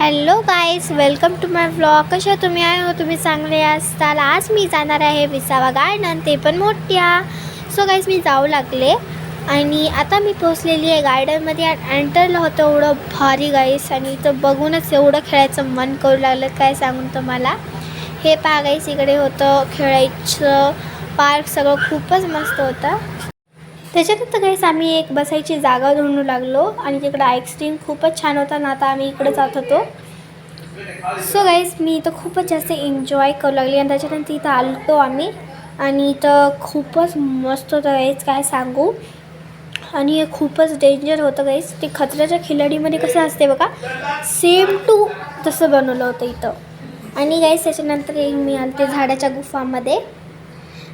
Hello guys, welcome to my vlog. कशा तुम्ही आहे तुम्ही चांगले असताल. आज मी जाणार आहे विसावा गार्डन, ते पण मोठ्या. सो गाईज मी जाऊ लागले आणि आता मी पोहोचलेली आहे गार्डनमध्ये. एंटरला होतं एवढं भारी गाईस, आणि इथं बघूनच एवढं खेळायचं मन करू लागलं काय सांगून तुम्हाला. हे पहा गाईस, इकडे होतं खेळायचं पार्क, सगळं खूपच मस्त होतं. त्याच्यानंतर गाईस आम्ही एक बसायची जागा ढूंढू लागलो आणि तिकडं आईस्क्रीम खूपच छान होता ना. आता आम्ही इकडे जात होतो. सो गाईस मी इथं खूपच जास्त एन्जॉय करू लागली आणि त्याच्यानंतर इथं आलो आम्ही आणि इथं खूपच मस्त होतं गाईस, काय सांगू. आणि हे खूपच डेंजर होतं गाईस. ते खतऱ्याच्या खिलाडीमध्ये कसं असते बघा, सेम टू तसं बनवलं होतं इथं. आणि गाईस त्याच्यानंतर मी आले झाडाच्या गुफामध्ये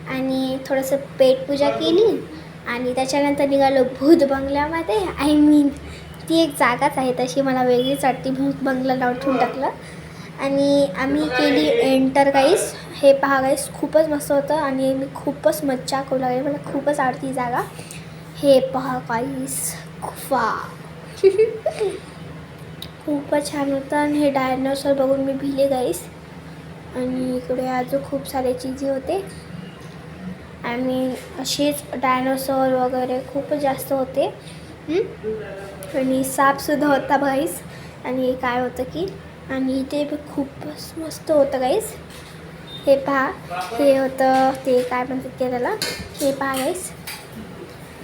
आणि थोडंसं पेटपूजा केली आणि त्याच्यानंतर निघालो भूत बंगल्यामध्ये. आय मीन ती एक जागाच आहे तशी, मला वेगळीच वाटते. भूत बंगला नाव ठेवून टाकलं आणि आम्ही केली एंटर गाईस. हे पहा गाईस, खूपच मस्त होतं आणि मी खूपच मज्जा करू लागली. मला खूपच आवडती जागा. हे पहा गाईस, गुफा खूपच छान होतं आणि हे डायनोसॉर बघून मी भिले गाईस. आणि इकडे अजून खूप सारे चीजे होते आणि असेच डायनोसॉर वगैरे खूपच जास्त होते. आणि सापसुद्धा होता गाईस. आणि काय होतं की, आणि ते खूपच मस्त होतं गाईस. हे पहा, हे होतं ते काय म्हणतात ते त्याला, हे पहा गाईस.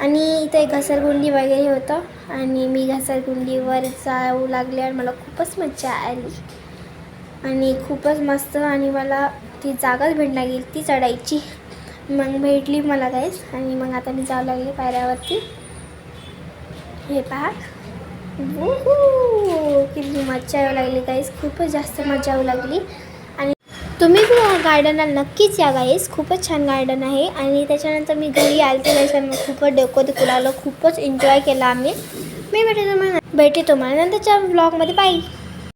आणि इथे घसरगुंडी वगैरे होतं आणि मी घसरगुंडीवर जाऊ लागले आणि मला खूपच मजा आली आणि खूपच मस्त. आणि मला ती जागाच भेटणार गेली ती चढायची, मग भेटली मला गाईस. आणि मग आता मी जाऊ लागले पायऱ्यावरती. हे पहा, किती मजा येऊ लागली गाईस, खूपच जास्त मजा येऊ लागली. आणि तुम्ही बी गार्डनला नक्कीच या गाईस, खूपच छान गार्डन आहे. आणि त्याच्यानंतर मी घरी आलते गाईस आणि खूपच डोकं दुखू लागलं, खूपच एन्जॉय केला आम्ही. मी भेटे तुम्हाला नंतरच्या व्लॉगमध्ये. बाय.